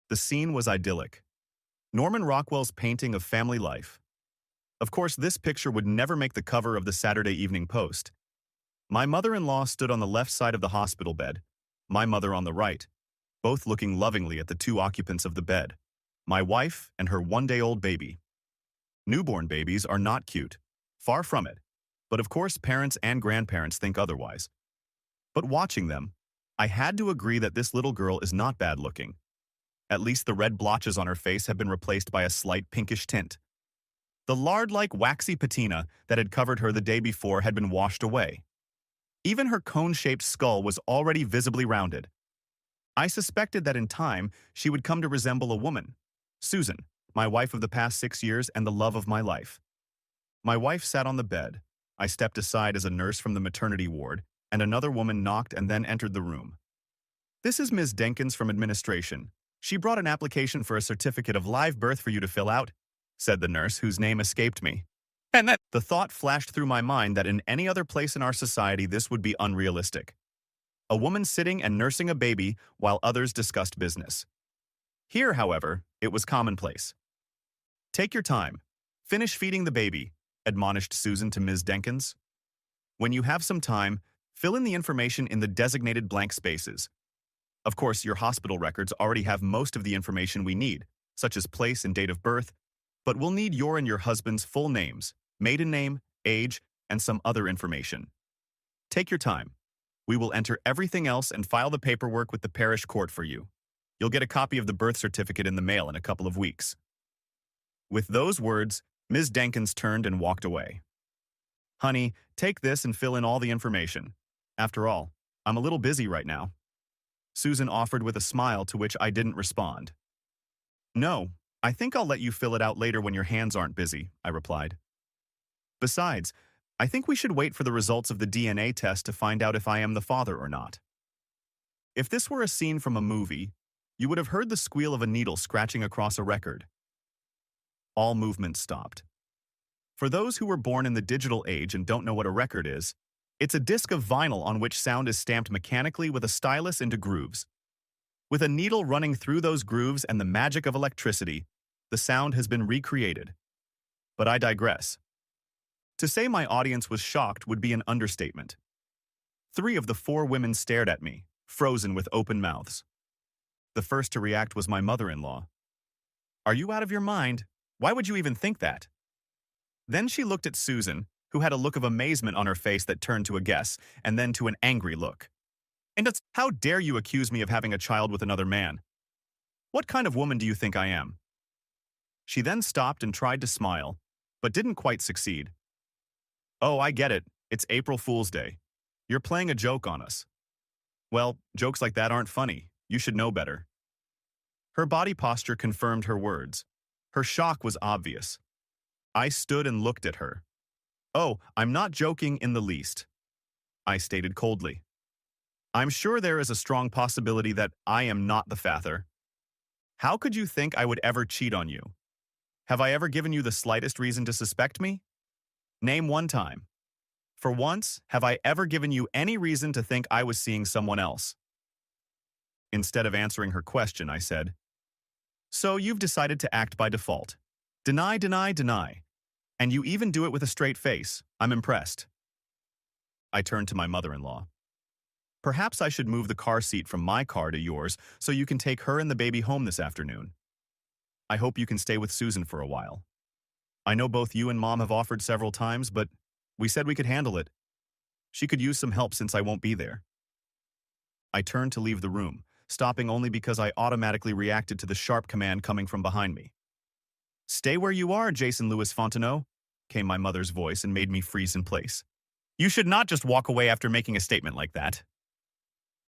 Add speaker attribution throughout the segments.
Speaker 1: The scene was idyllic. Norman Rockwell's painting of family life. Of course, this picture would never make the cover of the Saturday Evening Post. My mother-in-law stood on the left side of the hospital bed, my mother on the right, both looking lovingly at the two occupants of the bed, my wife and her one-day-old baby. Newborn babies are not cute. Far from it. But of course, parents and grandparents think otherwise. But watching them, I had to agree that this little girl is not bad-looking. At least the red blotches on her face have been replaced by a slight pinkish tint. The lard-like waxy patina that had covered her the day before had been washed away. Even her cone-shaped skull was already visibly rounded. I suspected that in time she would come to resemble a woman. Susan, my wife of the past 6 years and the love of my life. My wife sat on the bed. I stepped aside as a nurse from the maternity ward, and another woman knocked and then entered the room. "This is Ms. Denkins from administration. She brought an application for a certificate of live birth for you to fill out," said the nurse, whose name escaped me. And then the thought flashed through my mind that in any other place in our society this would be unrealistic. A woman sitting and nursing a baby while others discussed business. Here, however, it was commonplace. "Take your time. Finish feeding the baby," admonished Susan to Ms. Denkins. "When you have some time, fill in the information in the designated blank spaces. Of course, your hospital records already have most of the information we need, such as place and date of birth, but we'll need your and your husband's full names, maiden name, age, and some other information. Take your time. We will enter everything else and file the paperwork with the parish court for you. You'll get a copy of the birth certificate in the mail in a couple of weeks." With those words, Ms. Denkins turned and walked away. "Honey, take this and fill in all the information. After all, I'm a little busy right now," Susan offered with a smile to which I didn't respond. "No, I think I'll let you fill it out later when your hands aren't busy," I replied. "Besides, I think we should wait for the results of the DNA test to find out if I am the father or not." If this were a scene from a movie, you would have heard the squeal of a needle scratching across a record. All movement stopped. For those who were born in the digital age and don't know what a record is, it's a disc of vinyl on which sound is stamped mechanically with a stylus into grooves. With a needle running through those grooves and the magic of electricity, the sound has been recreated. But I digress. To say my audience was shocked would be an understatement. 3 of the 4 women stared at me, frozen with open mouths. The first to react was my mother-in-law. "Are you out of your mind? Why would you even think that?" Then she looked at Susan, who had a look of amazement on her face that turned to a guess, and then to an angry look. "And it's, how dare you accuse me of having a child with another man? What kind of woman do you think I am?" She then stopped and tried to smile, but didn't quite succeed. "Oh, I get it. It's April Fool's Day. You're playing a joke on us." "Well, jokes like that aren't funny. You should know better." Her body posture confirmed her words. Her shock was obvious. I stood and looked at her. "Oh, I'm not joking in the least," I stated coldly. "I'm sure there is a strong possibility that I am not the father. How could you think I would ever cheat on you? Have I ever given you the slightest reason to suspect me? Name one time. For once, have I ever given you any reason to think I was seeing someone else?" Instead of answering her question, I said, "So you've decided to act by default. Deny, deny, deny. And you even do it with a straight face. I'm impressed." I turned to my mother-in-law. "Perhaps I should move the car seat from my car to yours so you can take her and the baby home this afternoon. I hope you can stay with Susan for a while. I know both you and Mom have offered several times, but we said we could handle it. She could use some help since I won't be there." I turned to leave the room, stopping only because I automatically reacted to the sharp command coming from behind me. "Stay where you are, Jason Louis Fontenot," came my mother's voice and made me freeze in place. "You should not just walk away after making a statement like that."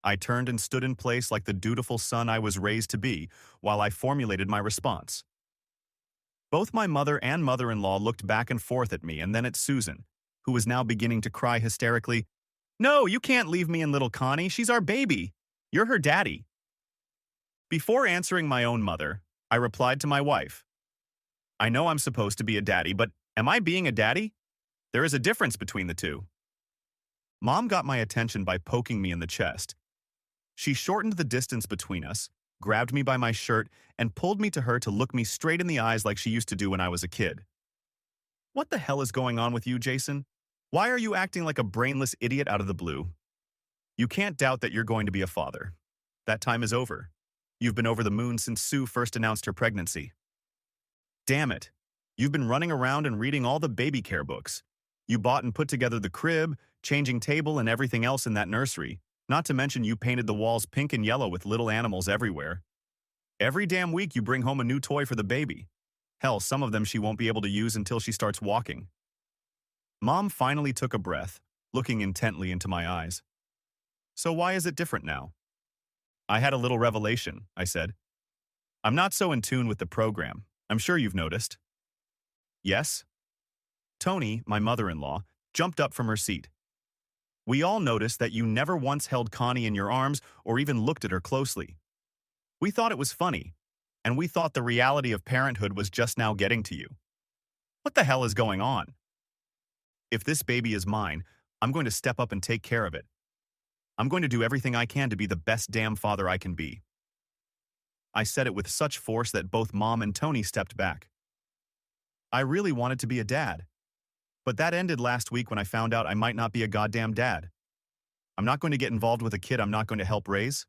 Speaker 1: I turned and stood in place like the dutiful son I was raised to be while I formulated my response. Both my mother and mother-in-law looked back and forth at me and then at Susan, who was now beginning to cry hysterically, "No, you can't leave me and little Connie. She's our baby. You're her daddy." Before answering my own mother, I replied to my wife, "I know I'm supposed to be a daddy, but am I being a daddy? There is a difference between the two." Mom got my attention by poking me in the chest. She shortened the distance between us, grabbed me by my shirt, and pulled me to her to look me straight in the eyes like she used to do when I was a kid. What the hell is going on with you, Jason? Why are you acting like a brainless idiot out of the blue? You can't doubt that you're going to be a father. That time is over. You've been over the moon since Sue first announced her pregnancy. Damn it. You've been running around and reading all the baby care books. You bought and put together the crib, changing table, and everything else in that nursery. Not to mention you painted the walls pink and yellow with little animals everywhere. Every damn week you bring home a new toy for the baby. Hell, some of them she won't be able to use until she starts walking. Mom finally took a breath, looking intently into my eyes. So why is it different now? I had a little revelation, I said. I'm not so in tune with the program. I'm sure you've noticed. Yes? Tony, my mother-in-law, jumped up from her seat. We all noticed that you never once held Connie in your arms or even looked at her closely. We thought it was funny, and we thought the reality of parenthood was just now getting to you. What the hell is going on? If this baby is mine, I'm going to step up and take care of it. I'm going to do everything I can to be the best damn father I can be. I said it with such force that both Mom and Tony stepped back. I really wanted to be a dad. But that ended last week when I found out I might not be a goddamn dad. I'm not going to get involved with a kid I'm not going to help raise.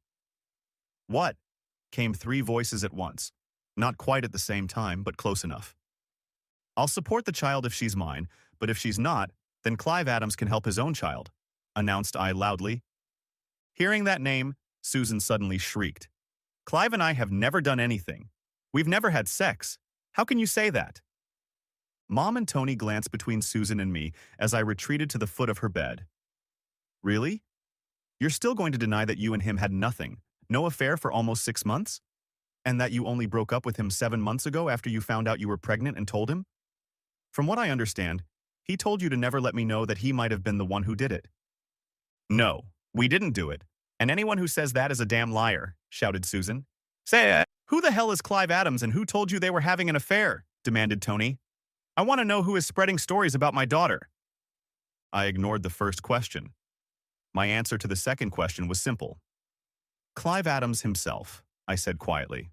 Speaker 1: What? Came three voices at once. Not quite at the same time, but close enough. I'll support the child if she's mine, but if she's not, then Clive Adams can help his own child, announced I loudly. Hearing that name, Susan suddenly shrieked. Clive and I have never done anything. We've never had sex. How can you say that? Mom and Tony glanced between Susan and me as I retreated to the foot of her bed. Really? You're still going to deny that you and him had nothing, no affair for almost 6 months? And that you only broke up with him 7 months ago after you found out you were pregnant and told him? From what I understand, he told you to never let me know that he might have been the one who did it. No, we didn't do it. And anyone who says that is a damn liar, shouted Susan. Say it. Who the hell is Clive Adams and who told you they were having an affair? Demanded Tony. I want to know who is spreading stories about my daughter. I ignored the first question. My answer to the second question was simple. Clive Adams himself, I said quietly.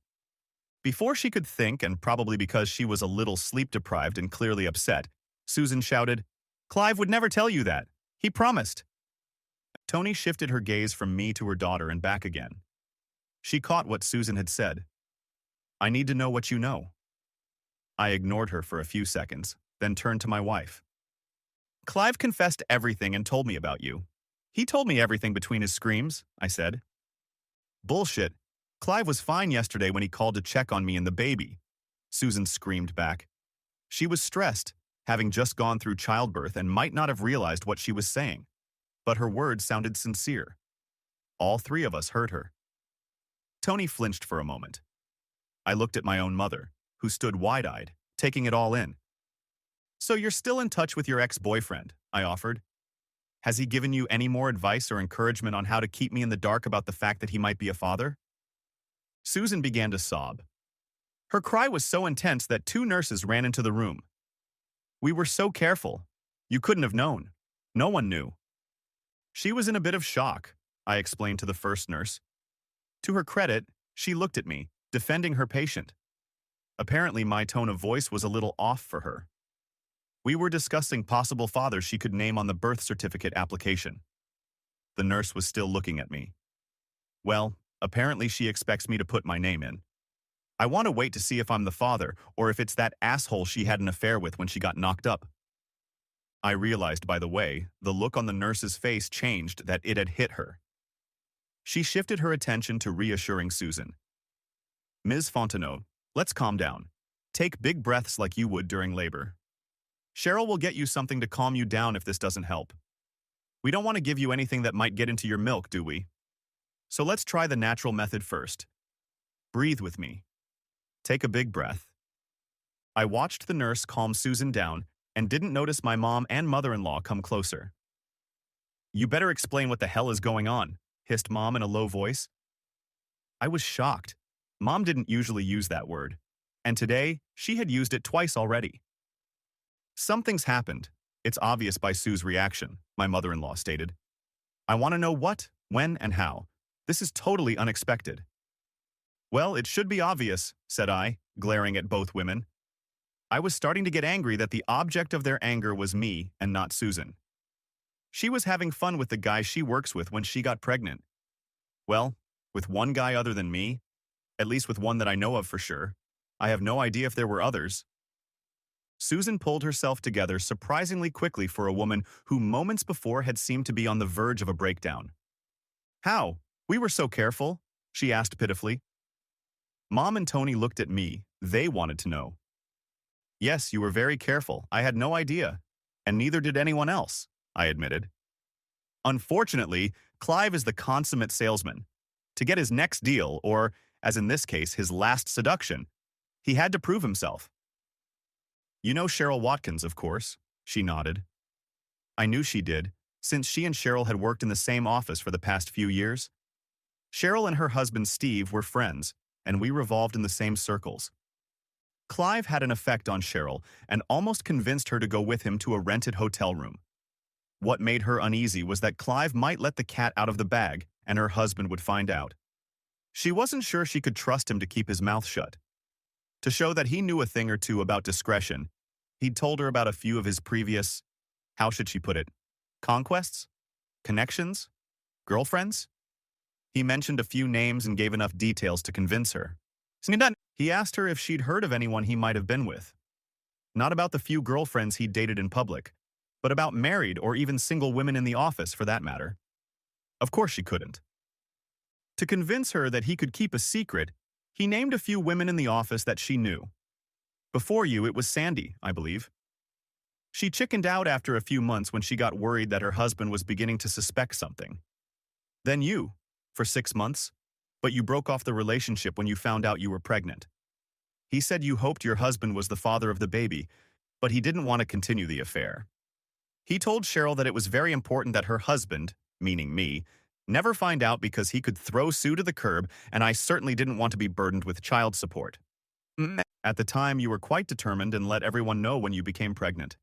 Speaker 1: Before she could think, and probably because she was a little sleep-deprived and clearly upset, Susan shouted, Clive would never tell you that. He promised. Tony shifted her gaze from me to her daughter and back again. She caught what Susan had said. I need to know what you know. I ignored her for a few seconds, then turned to my wife. Clive confessed everything and told me about you. He told me everything between his screams, I said. Bullshit. Clive was fine yesterday when he called to check on me and the baby. Susan screamed back. She was stressed, having just gone through childbirth and might not have realized what she was saying. But her words sounded sincere. All three of us heard her. Tony flinched for a moment. I looked at my own mother, who stood wide-eyed, taking it all in. So you're still in touch with your ex-boyfriend, I offered. Has he given you any more advice or encouragement on how to keep me in the dark about the fact that he might be a father? Susan began to sob. Her cry was so intense that 2 nurses ran into the room. We were so careful. You couldn't have known. No one knew. She was in a bit of shock, I explained to the first nurse. To her credit, she looked at me, defending her patient. Apparently, my tone of voice was a little off for her. We were discussing possible fathers she could name on the birth certificate application. The nurse was still looking at me. Well, apparently she expects me to put my name in. I want to wait to see if I'm the father or if it's that asshole she had an affair with when she got knocked up. I realized, by the way, the look on the nurse's face changed, that it had hit her. She shifted her attention to reassuring Susan. Ms. Fontenot, let's calm down. Take big breaths like you would during labor. Cheryl will get you something to calm you down if this doesn't help. We don't want to give you anything that might get into your milk, do we? So let's try the natural method first. Breathe with me. Take a big breath. I watched the nurse calm Susan down and didn't notice my mom and mother-in-law come closer. You better explain what the hell is going on, hissed Mom in a low voice. I was shocked. Mom didn't usually use that word, and today she had used it twice already. Something's happened. It's obvious by Sue's reaction, my mother-in-law stated. I want to know what, when, and how. This is totally unexpected. Well, it should be obvious, said I, glaring at both women. I was starting to get angry that the object of their anger was me and not Susan. She was having fun with the guy she works with when she got pregnant. Well, with one guy other than me, at least with one that I know of for sure. I have no idea if there were others. Susan pulled herself together surprisingly quickly for a woman who moments before had seemed to be on the verge of a breakdown. How? We were so careful, she asked pitifully. Mom and Tony looked at me. They wanted to know. Yes, you were very careful. I had no idea. And neither did anyone else, I admitted. Unfortunately, Clive is the consummate salesman. To get his next deal, or, as in this case, his last seduction, he had to prove himself. You know Cheryl Watkins, of course, she nodded. I knew she did, since she and Cheryl had worked in the same office for the past few years. Cheryl and her husband Steve were friends, and we revolved in the same circles. Clive had an effect on Cheryl and almost convinced her to go with him to a rented hotel room. What made her uneasy was that Clive might let the cat out of the bag and her husband would find out. She wasn't sure she could trust him to keep his mouth shut. To show that he knew a thing or two about discretion, he'd told her about a few of his previous, how should she put it, conquests? Connections? Girlfriends? He mentioned a few names and gave enough details to convince her. He asked her if she'd heard of anyone he might have been with. Not about the few girlfriends he'd dated in public, but about married or even single women in the office for that matter. Of course she couldn't. To convince her that he could keep a secret, he named a few women in the office that she knew. Before you, it was Sandy, I believe. She chickened out after a few months when she got worried that her husband was beginning to suspect something. Then you, for 6 months, but you broke off the relationship when you found out you were pregnant. He said you hoped your husband was the father of the baby, but he didn't want to continue the affair. He told Cheryl that it was very important that her husband, meaning me, never find out because he could throw Sue to the curb, and I certainly didn't want to be burdened with child support. At the time, you were quite determined and let everyone know when you became pregnant.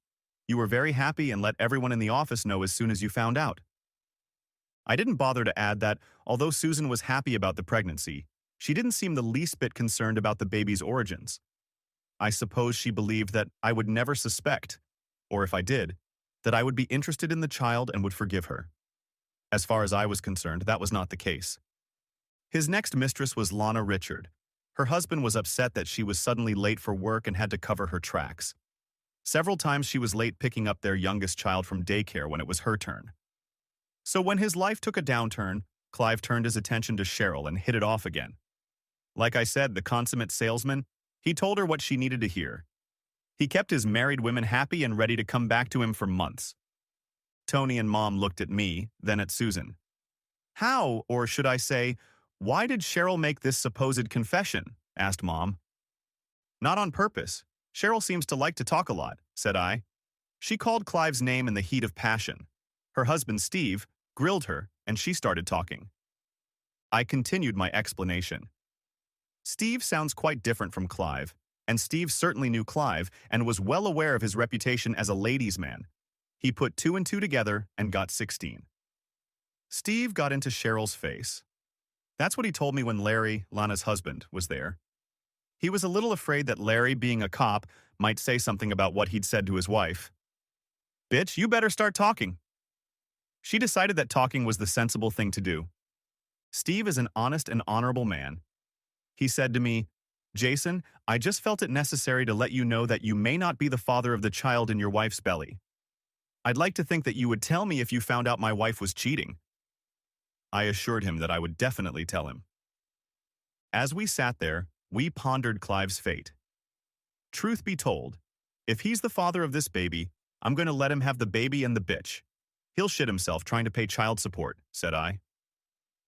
Speaker 1: You were very happy and let everyone in the office know as soon as you found out. I didn't bother to add that, although Susan was happy about the pregnancy, she didn't seem the least bit concerned about the baby's origins. I suppose she believed that I would never suspect, or if I did, that I would be interested in the child and would forgive her. As far as I was concerned, that was not the case. His next mistress was Lana Richard. Her husband was upset that she was suddenly late for work and had to cover her tracks. Several times she was late picking up their youngest child from daycare when it was her turn. So when his life took a downturn, Clive turned his attention to Cheryl and hit it off again. Like I said, the consummate salesman, he told her what she needed to hear. He kept his married women happy and ready to come back to him for months. Tony and Mom looked at me, then at Susan. How, or should I say, why did Cheryl make this supposed confession? Asked Mom. Not on purpose. Cheryl seems to like to talk a lot, said I. She called Clive's name in the heat of passion. Her husband, Steve, grilled her, and she started talking. I continued my explanation. Steve sounds quite different from Clive, and Steve certainly knew Clive and was well aware of his reputation as a ladies' man. He put 2 and 2 together and got 16. Steve got into Cheryl's face. That's what he told me when Larry, Lana's husband, was there. He was a little afraid that Larry, being a cop, might say something about what he'd said to his wife. Bitch, you better start talking. She decided that talking was the sensible thing to do. Steve is an honest and honorable man. He said to me, Jason, I just felt it necessary to let you know that you may not be the father of the child in your wife's belly. I'd like to think that you would tell me if you found out my wife was cheating. I assured him that I would definitely tell him. As we sat there, we pondered Clive's fate. Truth be told, if he's the father of this baby, I'm going to let him have the baby and the bitch. He'll shit himself trying to pay child support, said I.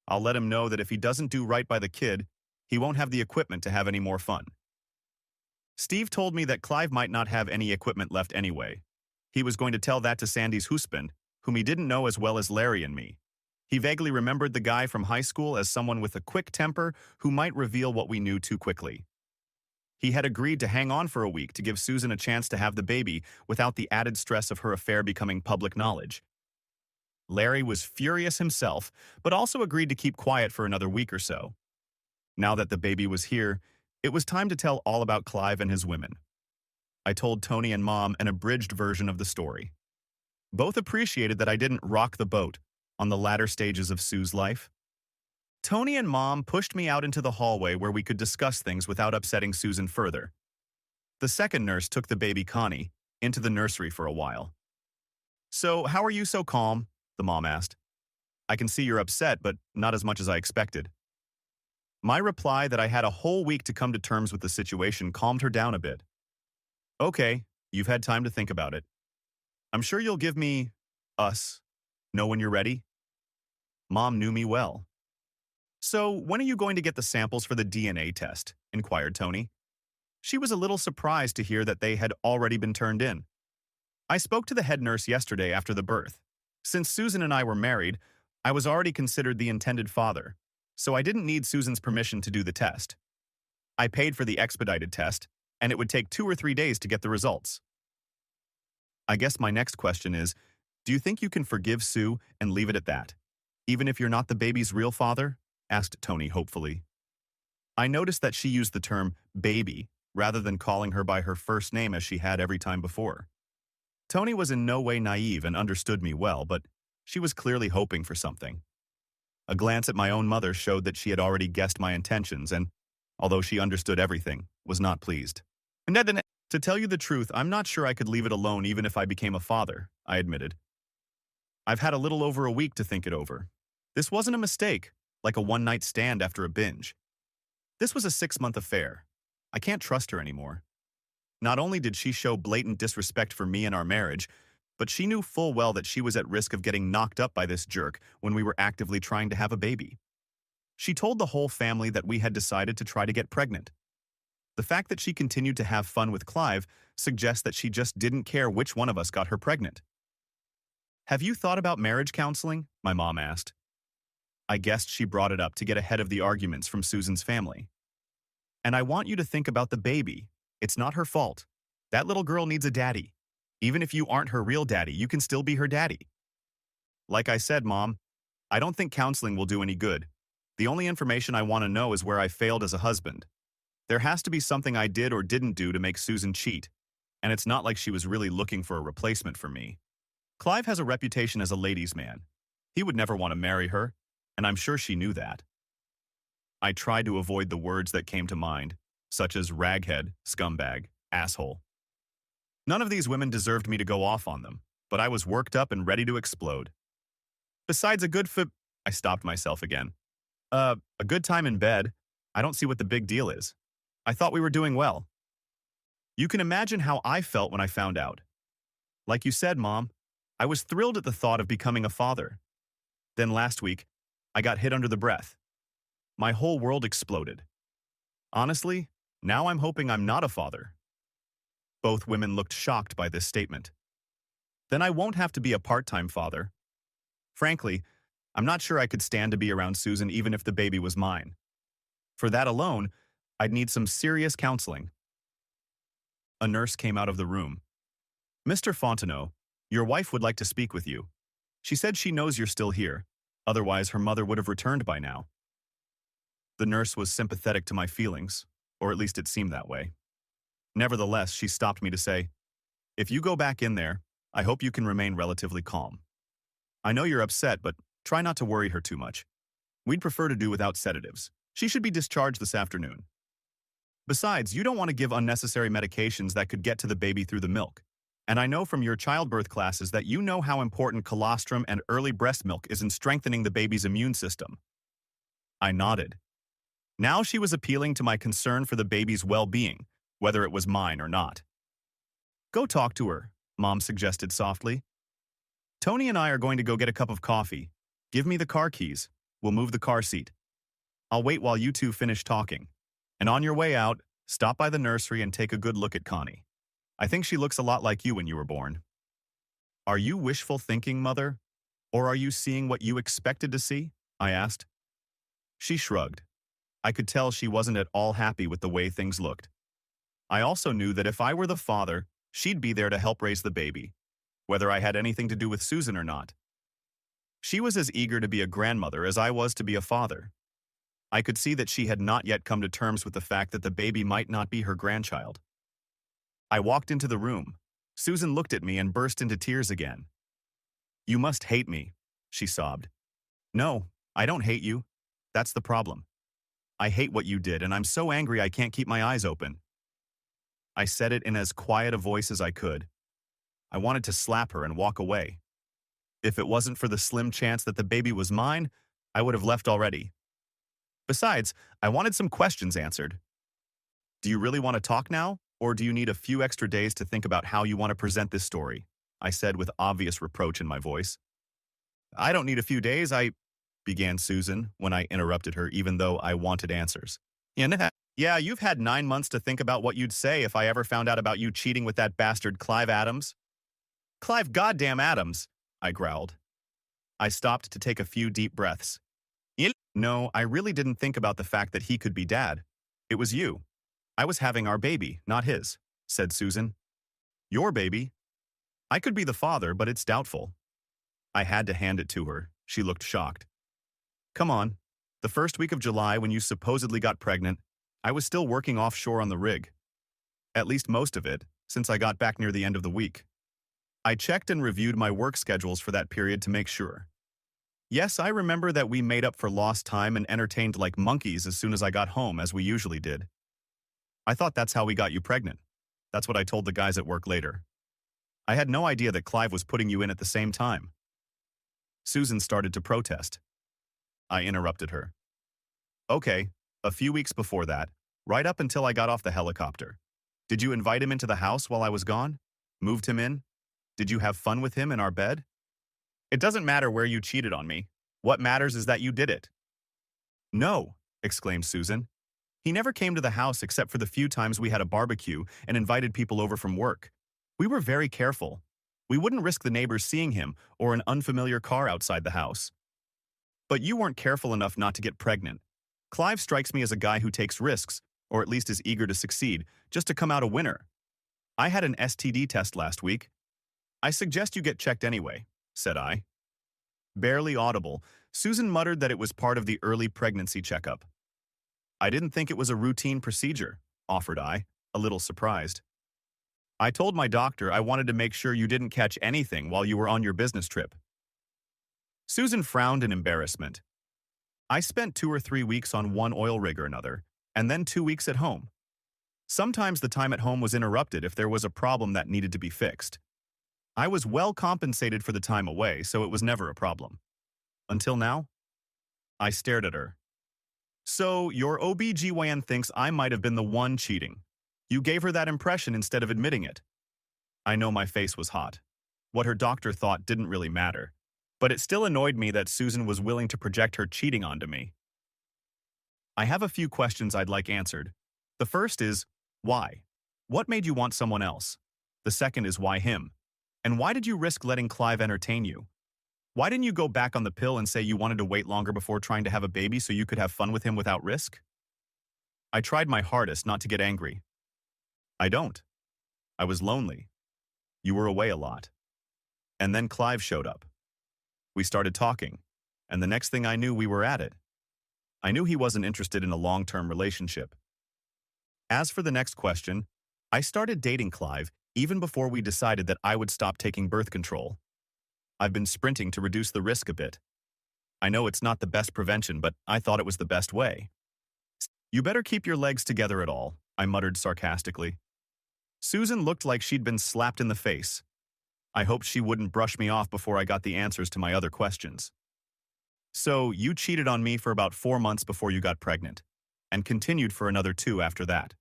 Speaker 1: I'll let him know that if he doesn't do right by the kid, he won't have the equipment to have any more fun. Steve told me that Clive might not have any equipment left anyway. He was going to tell that to Sandy's husband, whom he didn't know as well as Larry and me. He vaguely remembered the guy from high school as someone with a quick temper who might reveal what we knew too quickly. He had agreed to hang on for a week to give Susan a chance to have the baby without the added stress of her affair becoming public knowledge. Larry was furious himself, but also agreed to keep quiet for another week or so. Now that the baby was here, it was time to tell all about Clive and his women. I told Tony and Mom an abridged version of the story. Both appreciated that I didn't rock the boat on the latter stages of Sue's life. Tony and Mom pushed me out into the hallway where we could discuss things without upsetting Susan further. The second nurse took the baby Connie into the nursery for a while. "So, how are you so calm?" the mom asked. "I can see you're upset, but not as much as I expected." My reply that I had a whole week to come to terms with the situation calmed her down a bit. "Okay, you've had time to think about it. I'm sure you'll give us, know when you're ready." Mom knew me well. "So, when are you going to get the samples for the DNA test?" inquired Tony. She was a little surprised to hear that they had already been turned in. "I spoke to the head nurse yesterday after the birth. Since Susan and I were married, I was already considered the intended father, so I didn't need Susan's permission to do the test. I paid for the expedited test, and it would take 2 or 3 days to get the results." I guess my next question is, do you think you can forgive Sue and leave it at that, even if you're not the baby's real father? Asked Tony hopefully. I noticed that she used the term baby rather than calling her by her first name as she had every time before. Tony was in no way naive and understood me well, but she was clearly hoping for something. A glance at my own mother showed that she had already guessed my intentions and, although she understood everything, was not pleased. "To tell you the truth, I'm not sure I could leave it alone even if I became a father," I admitted. "I've had a little over a week to think it over. This wasn't a mistake, like a one-night stand after a binge. This was a 6-month affair. I can't trust her anymore. Not only did she show blatant disrespect for me and our marriage, but she knew full well that she was at risk of getting knocked up by this jerk when we were actively trying to have a baby. She told the whole family that we had decided to try to get pregnant. The fact that she continued to have fun with Clive suggests that she just didn't care which one of us got her pregnant." "Have you thought about marriage counseling?" my mom asked. I guessed she brought it up to get ahead of the arguments from Susan's family. "And I want you to think about the baby. It's not her fault. That little girl needs a daddy. Even if you aren't her real daddy, you can still be her daddy." "Like I said, Mom, I don't think counseling will do any good. The only information I want to know is where I failed as a husband. There has to be something I did or didn't do to make Susan cheat, and it's not like she was really looking for a replacement for me. Clive has a reputation as a ladies' man. He would never want to marry her, and I'm sure she knew that." I tried to avoid the words that came to mind, such as raghead, scumbag, asshole. None of these women deserved me to go off on them, but I was worked up and ready to explode. "Besides a good I stopped myself again. A good time in bed. I don't see what the big deal is. I thought we were doing well." You can imagine how I felt when I found out. Like you said, Mom, I was thrilled at the thought of becoming a father. Then last week, I got hit under the breath. My whole world exploded. Honestly, now I'm hoping I'm not a father. Both women looked shocked by this statement. Then I won't have to be a part-time father. Frankly, I'm not sure I could stand to be around Susan even if the baby was mine. For that alone, I'd need some serious counseling. A nurse came out of the room. "Mr. Fontenot, your wife would like to speak with you. She said she knows you're still here, otherwise her mother would have returned by now." The nurse was sympathetic to my feelings, or at least it seemed that way. Nevertheless, she stopped me to say, "If you go back in there, I hope you can remain relatively calm. I know you're upset, but try not to worry her too much. We'd prefer to do without sedatives. She should be discharged this afternoon. Besides, you don't want to give unnecessary medications that could get to the baby through the milk. And I know from your childbirth classes that you know how important colostrum and early breast milk is in strengthening the baby's immune system." I nodded. Now she was appealing to my concern for the baby's well-being, whether it was mine or not. "Go talk to her," Mom suggested softly. "Tony and I are going to go get a cup of coffee. Give me the car keys. We'll move the car seat. I'll wait while you two finish talking. And on your way out, stop by the nursery and take a good look at Connie. I think she looks a lot like you when you were born." "Are you wishful thinking, Mother? Or are you seeing what you expected to see?" I asked. She shrugged. I could tell she wasn't at all happy with the way things looked. I also knew that if I were the father, she'd be there to help raise the baby, whether I had anything to do with Susan or not. She was as eager to be a grandmother as I was to be a father. I could see that she had not yet come to terms with the fact that the baby might not be her grandchild. I walked into the room. Susan looked at me and burst into tears again. "You must hate me," she sobbed. "No, I don't hate you. That's the problem. I hate what you did, and I'm so angry I can't keep my eyes open." I said it in as quiet a voice as I could. I wanted to slap her and walk away. If it wasn't for the slim chance that the baby was mine, I would have left already. Besides, I wanted some questions answered. "Do you really want to talk now, or do you need a few extra days to think about how you want to present this story?" I said with obvious reproach in my voice. "I don't need a few days, began Susan when I interrupted her even though I wanted answers. Yeah, you've had 9 months to think about what you'd say if I ever found out about you cheating with that bastard Clive Adams." "Clive goddamn Adams," I growled. I stopped to take a few deep breaths. No, I really didn't think about the fact that he could be dad. It was you. I was having our baby, not his," said Susan. "Your baby? I could be the father, but it's doubtful." I had to hand it to her. She looked shocked. "Come on. The first week of July, when you supposedly got pregnant, I was still working offshore on the rig. At least most of it, since I got back near the end of the week. I checked and reviewed my work schedules for that period to make sure. Yes, I remember that we made up for lost time and entertained like monkeys as soon as I got home, as we usually did. I thought that's how we got you pregnant. That's what I told the guys at work later. I had no idea that Clive was putting you in at the same time." Susan started to protest. I interrupted her. "Okay, a few weeks before that, right up until I got off the helicopter. Did you invite him into the house while I was gone? Moved him in? Did you have fun with him in our bed? It doesn't matter where you cheated on me. What matters is that you did it." "No," exclaimed Susan. "He never came to the house except for the few times we had a barbecue and invited people over from work. We were very careful. We wouldn't risk the neighbors seeing him or an unfamiliar car outside the house. But you weren't careful enough not to get pregnant. Clive strikes me as a guy who takes risks, or at least is eager to succeed, just to come out a winner. I had an STD test last week. I suggest you get checked anyway," said I. Barely audible, Susan muttered that it was part of the early pregnancy checkup. "I didn't think it was a routine procedure," offered I, a little surprised. "I told my doctor I wanted to make sure you didn't catch anything while you were on your business trip." Susan frowned in embarrassment. "I spent 2 or 3 weeks on one oil rig or another, and then 2 weeks at home. Sometimes the time at home was interrupted if there was a problem that needed to be fixed. I was well compensated for the time away, so it was never a problem. Until now." I stared at her. "So, your OBGYN thinks I might have been the one cheating. You gave her that impression instead of admitting it." I know my face was hot. What her doctor thought didn't really matter, but it still annoyed me that Susan was willing to project her cheating onto me. "I have a few questions I'd like answered. The first is, why? What made you want someone else? The second is, why him? And why did you risk letting Clive entertain you? Why didn't you go back on the pill and say you wanted to wait longer before trying to have a baby so you could have fun with him without risk?" I tried my hardest not to get angry. "I don't. I was lonely. You were away a lot. And then Clive showed up. We started talking, and the next thing I knew we were at it. I knew he wasn't interested in a long-term relationship. As for the next question, I started dating Clive even before we decided that I would stop taking birth control. I've been sprinting to reduce the risk a bit. I know it's not the best prevention, but I thought it was the best way." "You better keep your legs together at all," I muttered sarcastically. Susan looked like she'd been slapped in the face. I hoped she wouldn't brush me off before I got the answers to my other questions. "So, you cheated on me for about 4 months before you got pregnant, and continued for another 2 after that,"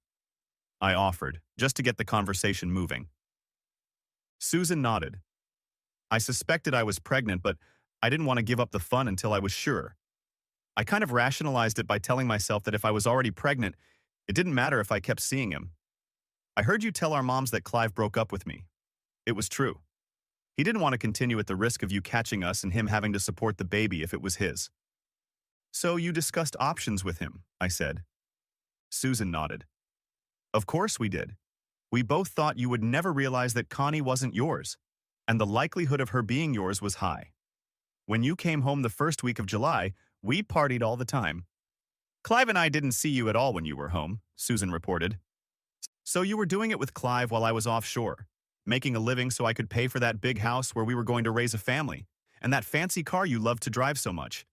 Speaker 1: I offered, just to get the conversation moving. Susan nodded. "I suspected I was pregnant, but I didn't want to give up the fun until I was sure. I kind of rationalized it by telling myself that if I was already pregnant, it didn't matter if I kept seeing him. I heard you tell our moms that Clive broke up with me. It was true. He didn't want to continue at the risk of you catching us and him having to support the baby if it was his. So you discussed options with him," I said. Susan nodded. "Of course we did. We both thought you would never realize that Connie wasn't yours, and the likelihood of her being yours was high. When you came home the first week of July, we partied all the time. Clive and I didn't see you at all when you were home, Susan reported. So you were doing it with Clive while I was offshore, making a living so I could pay for that big house where we were going to raise a family, and that fancy car you loved to drive so much.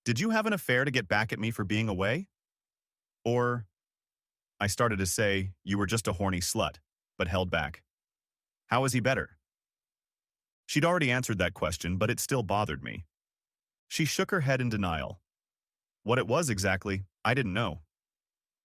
Speaker 1: Did you have an affair to get back at me for being away? Or, I started to say, you were just a horny slut, but held back. How is he better? She'd already answered that question, but it still bothered me. She shook her head in denial. What it was exactly, I didn't know.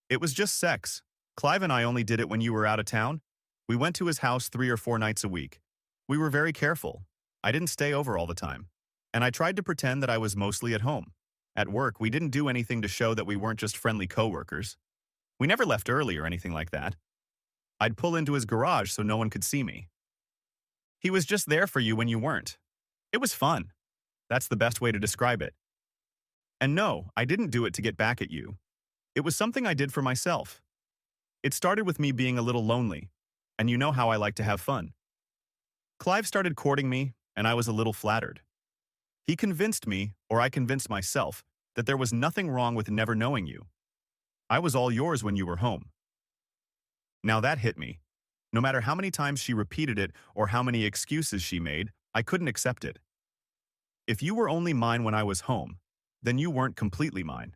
Speaker 1: It was just sex. Clive and I only did it when you were out of town. We went to his house 3 or 4 nights a week. We were very careful. I didn't stay over all the time. And I tried to pretend that I was mostly at home. At work, we didn't do anything to show that we weren't just friendly coworkers. We never left early or anything like that. I'd pull into his garage so no one could see me. He was just there for you when you weren't. It was fun. That's the best way to describe it. And no, I didn't do it to get back at you. It was something I did for myself. It started with me being a little lonely, and you know how I like to have fun. Clive started courting me, and I was a little flattered. He convinced me, or I convinced myself, that there was nothing wrong with never knowing you. I was all yours when you were home. Now that hit me. No matter how many times she repeated it or how many excuses she made, I couldn't accept it. If you were only mine when I was home, then you weren't completely mine.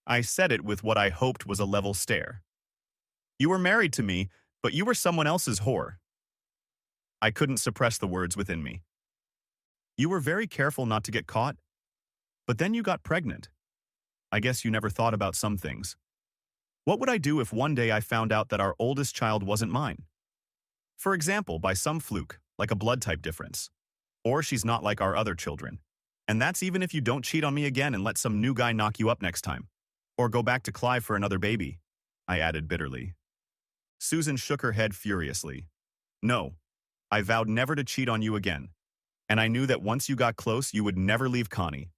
Speaker 1: I said it with what I hoped was a level stare. You were married to me, but you were someone else's whore. I couldn't suppress the words within me. You were very careful not to get caught, but then you got pregnant. I guess you never thought about some things. What would I do if one day I found out that our oldest child wasn't mine? For example, by some fluke, like a blood type difference. Or she's not like our other children. And that's even if you don't cheat on me again and let some new guy knock you up next time. Or go back to Clive for another baby, I added bitterly. Susan shook her head furiously. No, I vowed never to cheat on you again. And I knew that once you got close, you would never leave Connie.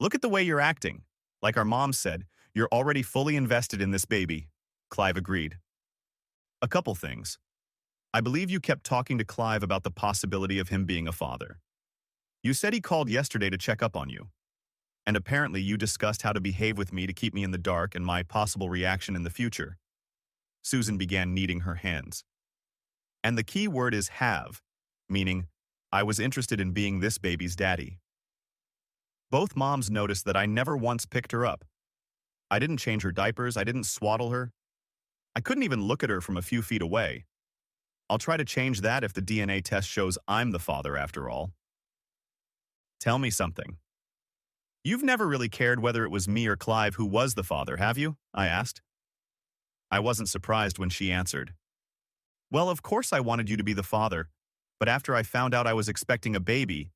Speaker 1: Look at the way you're acting. Like our mom said, you're already fully invested in this baby, Clive agreed. A couple things. I believe you kept talking to Clive about the possibility of him being a father. You said he called yesterday to check up on you. And apparently you discussed how to behave with me to keep me in the dark and my possible reaction in the future. Susan began kneading her hands. And the key word is have, meaning I was interested in being this baby's daddy. Both moms noticed that I never once picked her up. I didn't change her diapers, I didn't swaddle her. I couldn't even look at her from a few feet away. I'll try to change that if the DNA test shows I'm the father after all. Tell me something. You've never really cared whether it was me or Clive who was the father, have you? I asked. I wasn't surprised when she answered. Well, of course I wanted you to be the father, but after I found out I was expecting a baby,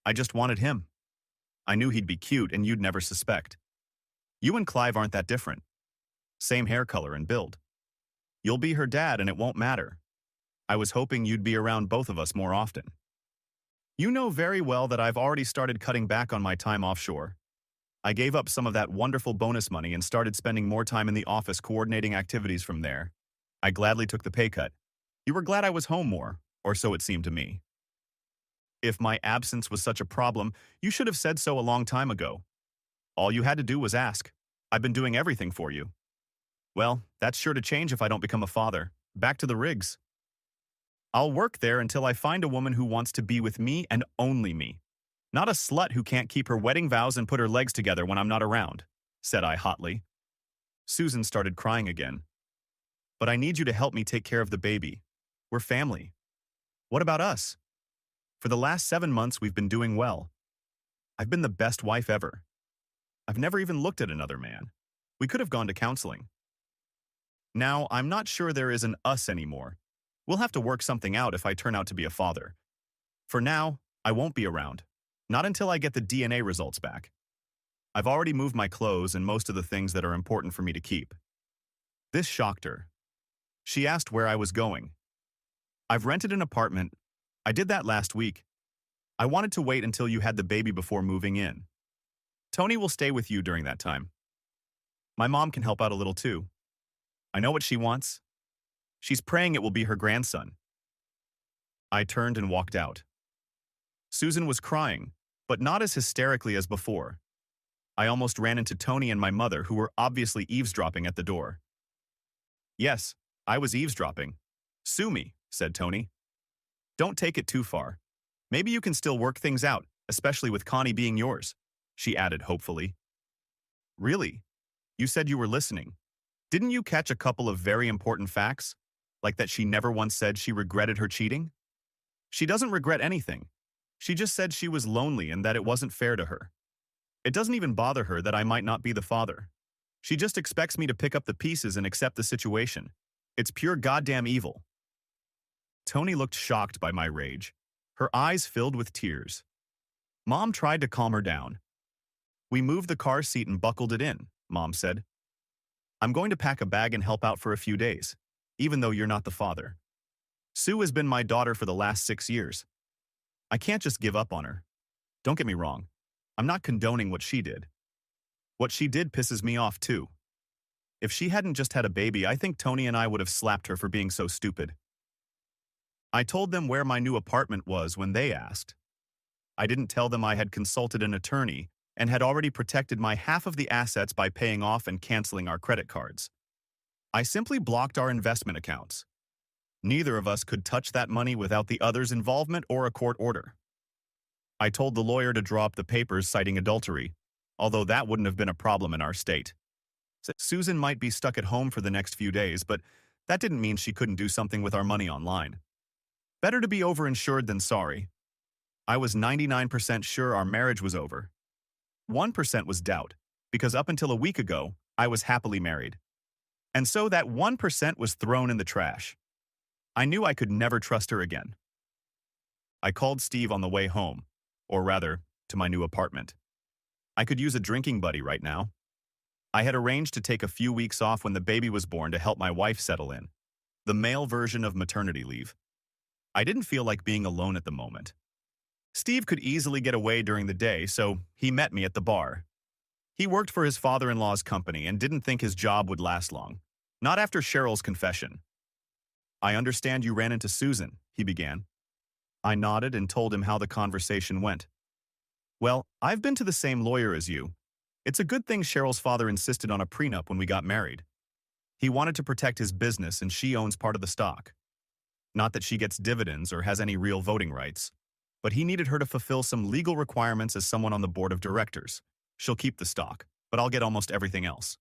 Speaker 1: I just wanted him. I knew he'd be cute and you'd never suspect. You and Clive aren't that different. Same hair color and build. You'll be her dad and it won't matter. I was hoping you'd be around both of us more often. You know very well that I've already started cutting back on my time offshore. I gave up some of that wonderful bonus money and started spending more time in the office coordinating activities from there. I gladly took the pay cut. You were glad I was home more, or so it seemed to me. If my absence was such a problem, you should have said so a long time ago. All you had to do was ask. I've been doing everything for you. Well, that's sure to change if I don't become a father. Back to the rigs. I'll work there until I find a woman who wants to be with me and only me. Not a slut who can't keep her wedding vows and put her legs together when I'm not around, said I hotly. Susan started crying again. But I need you to help me take care of the baby. We're family. What about us? For the last 7 months, we've been doing well. I've been the best wife ever. I've never even looked at another man. We could have gone to counseling. Now, I'm not sure there is an us anymore. We'll have to work something out if I turn out to be a father. For now, I won't be around. Not until I get the DNA results back. I've already moved my clothes and most of the things that are important for me to keep. This shocked her. She asked where I was going. I've rented an apartment. I did that last week. I wanted to wait until you had the baby before moving in. Tony will stay with you during that time. My mom can help out a little too. I know what she wants. She's praying it will be her grandson. I turned and walked out. Susan was crying, but not as hysterically as before. I almost ran into Tony and my mother, who were obviously eavesdropping at the door. Yes, I was eavesdropping. Sue me, said Tony. Don't take it too far. Maybe you can still work things out, especially with Connie being yours, she added hopefully. Really? You said you were listening. Didn't you catch a couple of very important facts? Like that she never once said she regretted her cheating? She doesn't regret anything. She just said she was lonely and that it wasn't fair to her. It doesn't even bother her that I might not be the father. She just expects me to pick up the pieces and accept the situation. It's pure goddamn evil. Tony looked shocked by my rage. Her eyes filled with tears. Mom tried to calm her down. We moved the car seat and buckled it in, Mom said. I'm going to pack a bag and help out for a few days, even though you're not the father. Sue has been my daughter for the last 6 years. I can't just give up on her. Don't get me wrong. I'm not condoning what she did. What she did pisses me off too. If she hadn't just had a baby, I think Tony and I would have slapped her for being so stupid. I told them where my new apartment was when they asked. I didn't tell them I had consulted an attorney and had already protected my half of the assets by paying off and canceling our credit cards. I simply blocked our investment accounts. Neither of us could touch that money without the other's involvement or a court order. I told the lawyer to draw up the papers citing adultery, although that wouldn't have been a problem in our state. Susan might be stuck at home for the next few days, but that didn't mean she couldn't do something with our money online. Better to be overinsured than sorry. I was 99% sure our marriage was over. 1% was doubt, because up until a week ago, I was happily married. And so that 1% was thrown in the trash. I knew I could never trust her again. I called Steve on the way home, or rather, to my new apartment. I could use a drinking buddy right now. I had arranged to take a few weeks off when the baby was born to help my wife settle in, the male version of maternity leave. I didn't feel like being alone at the moment. Steve could easily get away during the day, so he met me at the bar. He worked for his father-in-law's company and didn't think his job would last long. Not after Cheryl's confession. I understand you ran into Susan, he began. I nodded and told him how the conversation went. Well, I've been to the same lawyer as you. It's a good thing Cheryl's father insisted on a prenup when we got married. He wanted to protect his business and she owns part of the stock. Not that she gets dividends or has any real voting rights, but he needed her to fulfill some legal requirements as someone on the board of directors. She'll keep the stock, but I'll get almost everything else.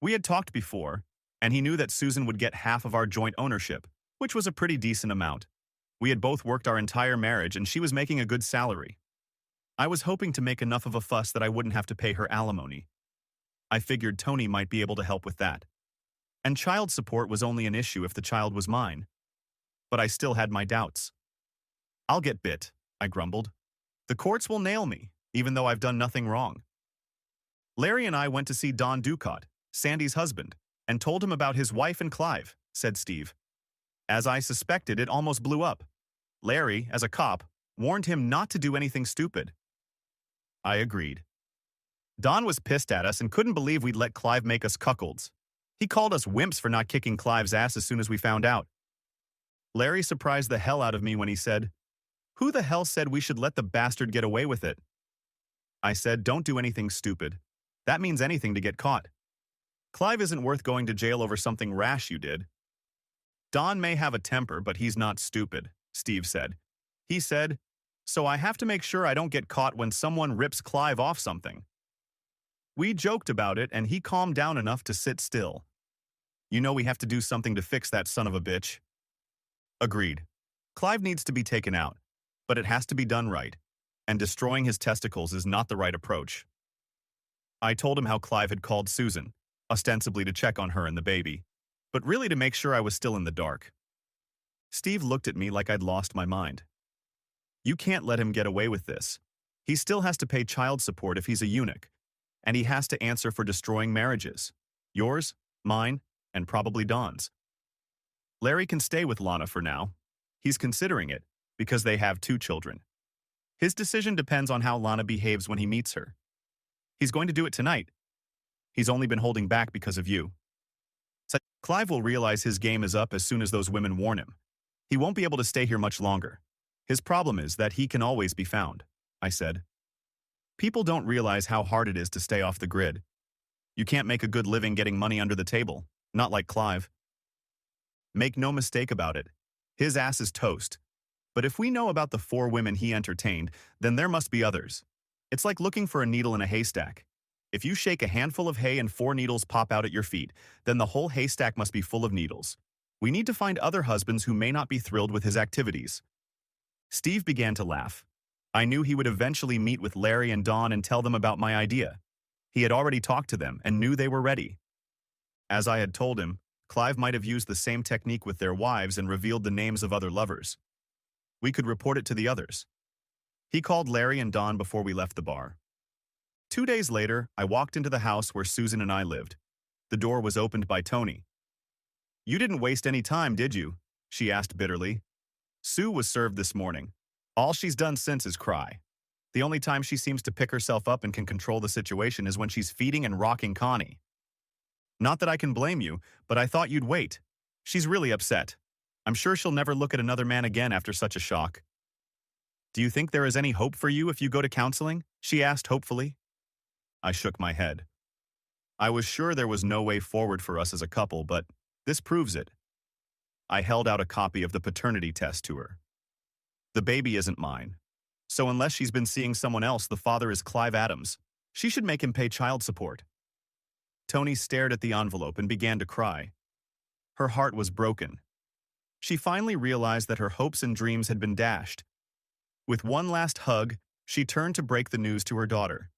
Speaker 1: We had talked before, and he knew that Susan would get half of our joint ownership, which was a pretty decent amount. We had both worked our entire marriage and she was making a good salary. I was hoping to make enough of a fuss that I wouldn't have to pay her alimony. I figured Tony might be able to help with that. And child support was only an issue if the child was mine. But I still had my doubts. I'll get bit, I grumbled. The courts will nail me, even though I've done nothing wrong. Larry and I went to see Don Ducott, Sandy's husband, and told him about his wife and Clive, said Steve. As I suspected, it almost blew up. Larry, as a cop, warned him not to do anything stupid. I agreed. Don was pissed at us and couldn't believe we'd let Clive make us cuckolds. He called us wimps for not kicking Clive's ass as soon as we found out. Larry surprised the hell out of me when he said, "Who the hell said we should let the bastard get away with it?" I said, "Don't do anything stupid. That means anything to get caught. Clive isn't worth going to jail over something rash you did." Don may have a temper, but he's not stupid, Steve said. He said, "So I have to make sure I don't get caught when someone rips Clive off something." We joked about it and he calmed down enough to sit still. You know we have to do something to fix that son of a bitch. Agreed. Clive needs to be taken out, but it has to be done right, and destroying his testicles is not the right approach. I told him how Clive had called Susan, ostensibly to check on her and the baby, but really to make sure I was still in the dark. Steve looked at me like I'd lost my mind. You can't let him get away with this. He still has to pay child support if he's a eunuch, and he has to answer for destroying marriages. Yours, mine, and probably Don's. Larry can stay with Lana for now. He's considering it, because they have 2 children. His decision depends on how Lana behaves when he meets her. He's going to do it tonight. He's only been holding back because of you. So Clive will realize his game is up as soon as those women warn him. He won't be able to stay here much longer. His problem is that he can always be found, I said. People don't realize how hard it is to stay off the grid. You can't make a good living getting money under the table, not like Clive. Make no mistake about it. His ass is toast. But if we know about the 4 women he entertained, then there must be others. It's like looking for a needle in a haystack. If you shake a handful of hay and 4 needles pop out at your feet, then the whole haystack must be full of needles. We need to find other husbands who may not be thrilled with his activities. Steve began to laugh. I knew he would eventually meet with Larry and Dawn and tell them about my idea. He had already talked to them and knew they were ready. As I had told him, Clive might have used the same technique with their wives and revealed the names of other lovers. We could report it to the others. He called Larry and Dawn before we left the bar. 2 days later, I walked into the house where Susan and I lived. The door was opened by Tony. "You didn't waste any time, did you?" she asked bitterly. "Sue was served this morning. All she's done since is cry. The only time she seems to pick herself up and can control the situation is when she's feeding and rocking Connie. Not that I can blame you, but I thought you'd wait. She's really upset. I'm sure she'll never look at another man again after such a shock." "Do you think there is any hope for you if you go to counseling?" she asked hopefully. I shook my head. I was sure there was no way forward for us as a couple, but this proves it. I held out a copy of the paternity test to her. "The baby isn't mine. So unless she's been seeing someone else, the father is Clive Adams. She should make him pay child support." Tony stared at the envelope and began to cry. Her heart was broken. She finally realized that her hopes and dreams had been dashed. With one last hug, she turned to break the news to her daughter.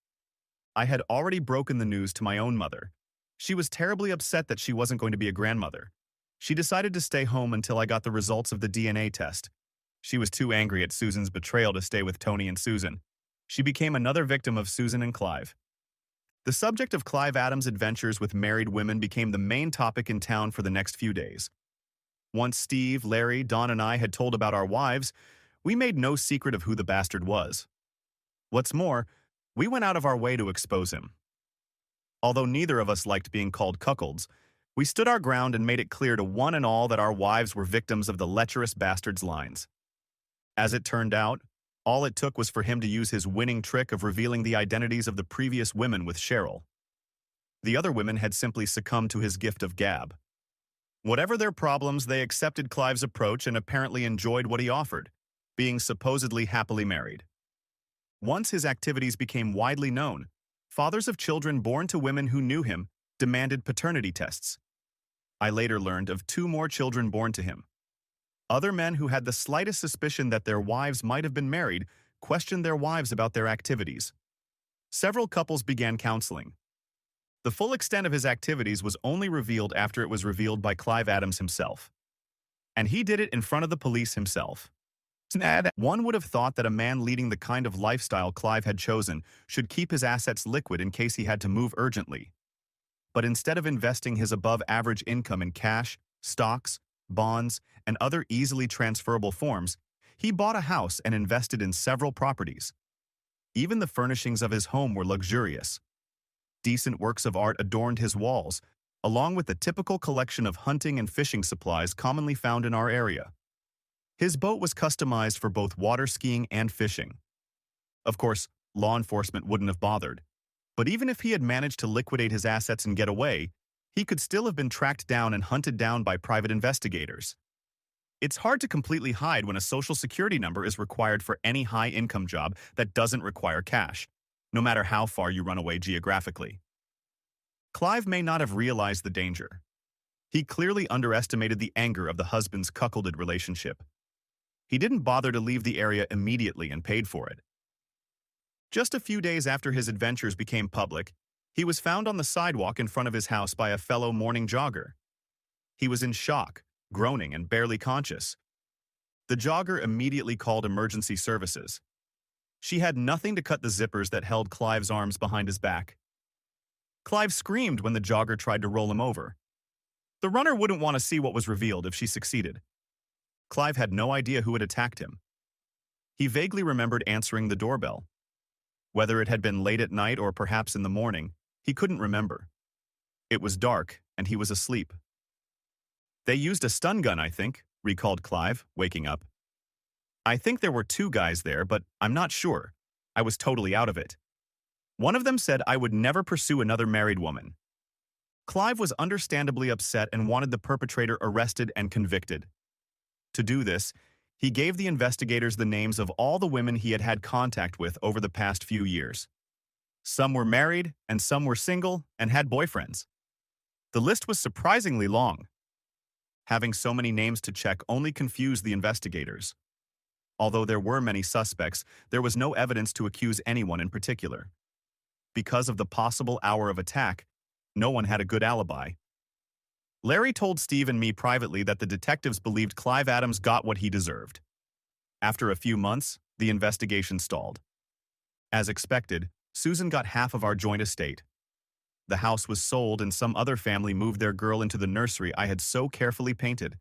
Speaker 1: I had already broken the news to my own mother. She was terribly upset that she wasn't going to be a grandmother. She decided to stay home until I got the results of the DNA test. She was too angry at Susan's betrayal to stay with Tony and Susan. She became another victim of Susan and Clive. The subject of Clive Adams' adventures with married women became the main topic in town for the next few days. Once Steve, Larry, Dawn, and I had told about our wives, we made no secret of who the bastard was. What's more, we went out of our way to expose him. Although neither of us liked being called cuckolds, we stood our ground and made it clear to one and all that our wives were victims of the lecherous bastard's lines. As it turned out, all it took was for him to use his winning trick of revealing the identities of the previous women with Cheryl. The other women had simply succumbed to his gift of gab. Whatever their problems, they accepted Clive's approach and apparently enjoyed what he offered, being supposedly happily married. Once his activities became widely known, fathers of children born to women who knew him demanded paternity tests. I later learned of 2 more children born to him. Other men who had the slightest suspicion that their wives might have been married questioned their wives about their activities. Several couples began counseling. The full extent of his activities was only revealed after it was revealed by Clive Adams himself. And he did it in front of the police himself. One would have thought that a man leading the kind of lifestyle Clive had chosen should keep his assets liquid in case he had to move urgently. But instead of investing his above-average income in cash, stocks, bonds, and other easily transferable forms, he bought a house and invested in several properties. Even the furnishings of his home were luxurious. Decent works of art adorned his walls, along with the typical collection of hunting and fishing supplies commonly found in our area. His boat was customized for both water skiing and fishing. Of course, law enforcement wouldn't have bothered. But even if he had managed to liquidate his assets and get away, he could still have been tracked down and hunted down by private investigators. It's hard to completely hide when a social security number is required for any high-income job that doesn't require cash, no matter how far you run away geographically. Clive may not have realized the danger. He clearly underestimated the anger of the husband's cuckolded relationship. He didn't bother to leave the area immediately and paid for it. Just a few days after his adventures became public, he was found on the sidewalk in front of his house by a fellow morning jogger. He was in shock, groaning, and barely conscious. The jogger immediately called emergency services. She had nothing to cut the zippers that held Clive's arms behind his back. Clive screamed when the jogger tried to roll him over. The runner wouldn't want to see what was revealed if she succeeded. Clive had no idea who had attacked him. He vaguely remembered answering the doorbell. Whether it had been late at night or perhaps in the morning, he couldn't remember. It was dark, and he was asleep. "They used a stun gun, I think," recalled Clive, waking up. "I think there were 2 guys there, but I'm not sure. I was totally out of it." One of them said I would never pursue another married woman. Clive was understandably upset and wanted the perpetrator arrested and convicted. To do this, he gave the investigators the names of all the women he had had contact with over the past few years. Some were married, and some were single and had boyfriends. The list was surprisingly long. Having so many names to check only confused the investigators. Although there were many suspects, there was no evidence to accuse anyone in particular. Because of the possible hour of attack, no one had a good alibi. Larry told Steve and me privately that the detectives believed Clive Adams got what he deserved. After a few months, the investigation stalled. As expected, Susan got half of our joint estate. The house was sold and some other family moved their girl into the nursery I had so carefully painted.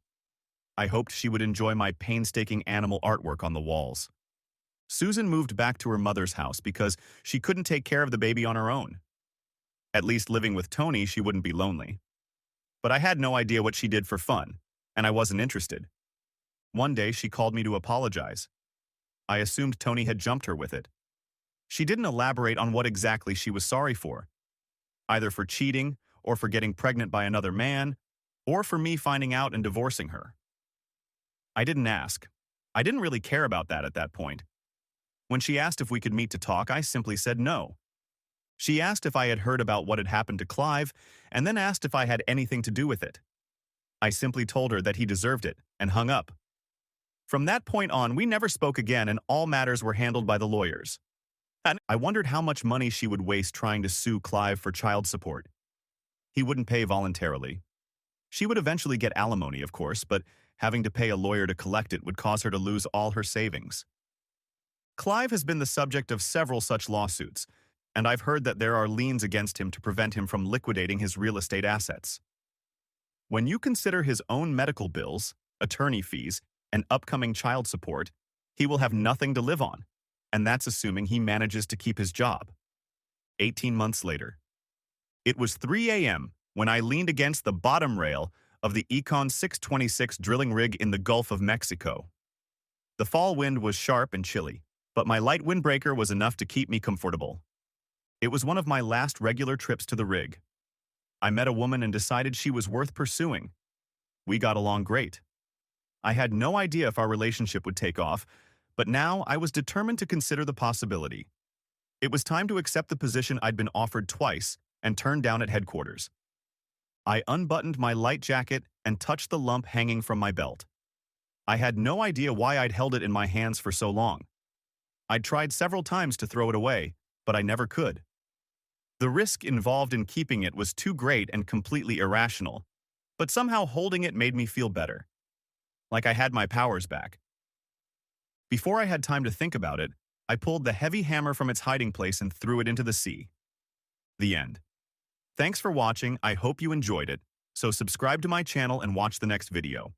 Speaker 1: I hoped she would enjoy my painstaking animal artwork on the walls. Susan moved back to her mother's house because she couldn't take care of the baby on her own. At least living with Tony, she wouldn't be lonely. But I had no idea what she did for fun, and I wasn't interested. One day, she called me to apologize. I assumed Tony had jumped her with it. She didn't elaborate on what exactly she was sorry for, either for cheating, or for getting pregnant by another man, or for me finding out and divorcing her. I didn't ask. I didn't really care about that at that point. When she asked if we could meet to talk, I simply said no. She asked if I had heard about what had happened to Clive, and then asked if I had anything to do with it. I simply told her that he deserved it, and hung up. From that point on, we never spoke again, and all matters were handled by the lawyers. And I wondered how much money she would waste trying to sue Clive for child support. He wouldn't pay voluntarily. She would eventually get alimony, of course, but having to pay a lawyer to collect it would cause her to lose all her savings. Clive has been the subject of several such lawsuits, and I've heard that there are liens against him to prevent him from liquidating his real estate assets. When you consider his own medical bills, attorney fees, and upcoming child support, he will have nothing to live on, and that's assuming he manages to keep his job. 18 months later. It was 3 a.m. when I leaned against the bottom rail of the Econ 626 drilling rig in the Gulf of Mexico. The fall wind was sharp and chilly, but my light windbreaker was enough to keep me comfortable. It was one of my last regular trips to the rig. I met a woman and decided she was worth pursuing. We got along great. I had no idea if our relationship would take off, but now I was determined to consider the possibility. It was time to accept the position I'd been offered twice and turned down at headquarters. I unbuttoned my light jacket and touched the lump hanging from my belt. I had no idea why I'd held it in my hands for so long. I'd tried several times to throw it away, but I never could. The risk involved in keeping it was too great and completely irrational, but somehow holding it made me feel better. Like I had my powers back. Before I had time to think about it, I pulled the heavy hammer from its hiding place and threw it into the sea. The end. Thanks for watching, I hope you enjoyed it, so subscribe to my channel and watch the next video.